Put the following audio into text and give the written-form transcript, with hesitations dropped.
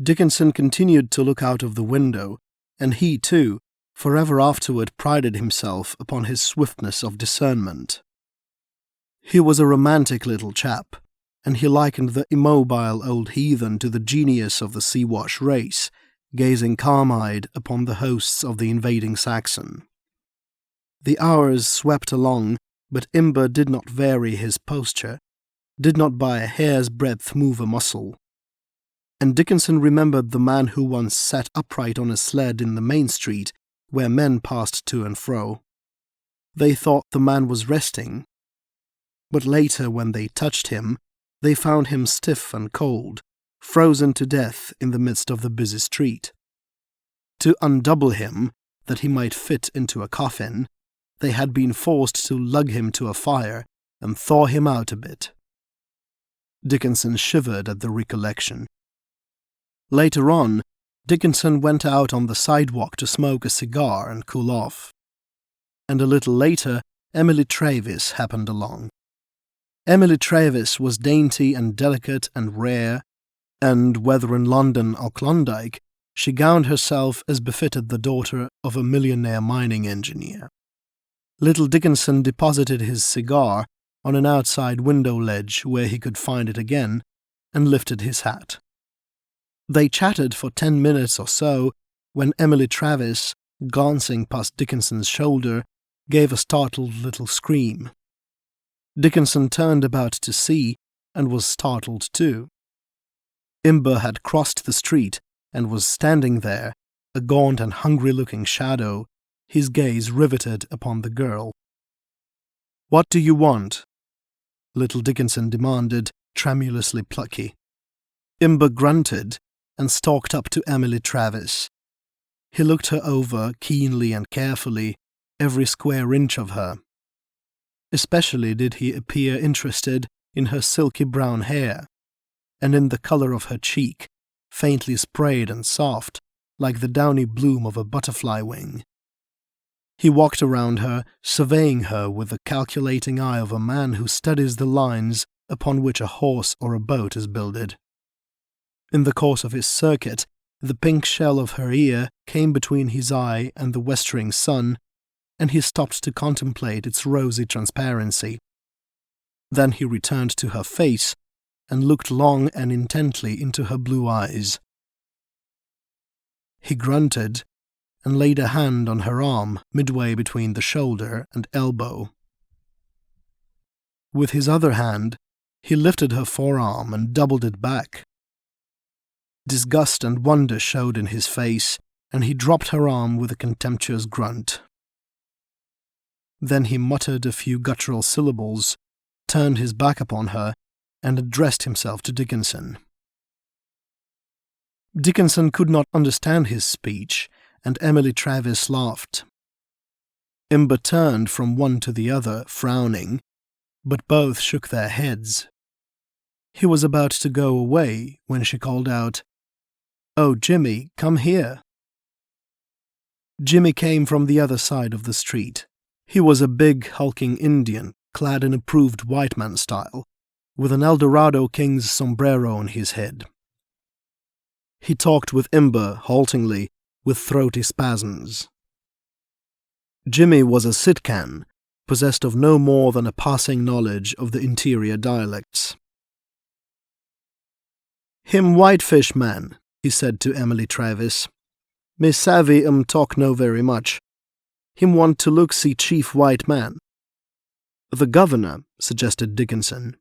Dickinson continued to look out of the window, and he, too, forever afterward prided himself upon his swiftness of discernment. He was a romantic little chap, and he likened the immobile old heathen to the genius of the Siwash race, gazing calm-eyed upon the hosts of the invading Saxon. The hours swept along, but Imber did not vary his posture, did not by a hair's breadth move a muscle. And Dickinson remembered the man who once sat upright on a sled in the main street, where men passed to and fro. They thought the man was resting, but later when they touched him, they found him stiff and cold, frozen to death in the midst of the busy street. To undouble him, that he might fit into a coffin, they had been forced to lug him to a fire and thaw him out a bit. Dickinson shivered at the recollection. Later on, Dickinson went out on the sidewalk to smoke a cigar and cool off. And a little later, Emily Travis happened along. Emily Travis was dainty and delicate and rare, and whether in London or Klondike, she gowned herself as befitted the daughter of a millionaire mining engineer. Little Dickinson deposited his cigar on an outside window ledge where he could find it again, and lifted his hat. They chatted for 10 minutes or so, when Emily Travis, glancing past Dickinson's shoulder, gave a startled little scream. Dickinson turned about to see, and was startled too. Imber had crossed the street, and was standing there, a gaunt and hungry-looking shadow, his gaze riveted upon the girl. "What do you want?" little Dickinson demanded, tremulously plucky. Imber grunted, and stalked up to Emily Travis. He looked her over keenly and carefully, every square inch of her. Especially did he appear interested in her silky brown hair, and in the colour of her cheek, faintly sprayed and soft, like the downy bloom of a butterfly wing. He walked around her, surveying her with the calculating eye of a man who studies the lines upon which a horse or a boat is builded. In the course of his circuit, the pink shell of her ear came between his eye and the westering sun, and he stopped to contemplate its rosy transparency. Then he returned to her face, and looked long and intently into her blue eyes. He grunted, and laid a hand on her arm midway between the shoulder and elbow. With his other hand, he lifted her forearm and doubled it back. Disgust and wonder showed in his face, and he dropped her arm with a contemptuous grunt. Then he muttered a few guttural syllables, turned his back upon her, and addressed himself to Dickinson. Dickinson could not understand his speech, and Emily Travis laughed. Imber turned from one to the other, frowning, but both shook their heads. He was about to go away when she called out, "Oh, Jimmy, come here." Jimmy came from the other side of the street. He was a big, hulking Indian, clad in approved white man style, with an Eldorado King's sombrero on his head. He talked with Imber, haltingly, with throaty spasms. Jimmy was a Sitkan, possessed of no more than a passing knowledge of the interior dialects. "Him whitefish man," he said to Emily Travis. "Me savvy talk no very much. Him want to look see chief white man." "The governor," suggested Dickinson.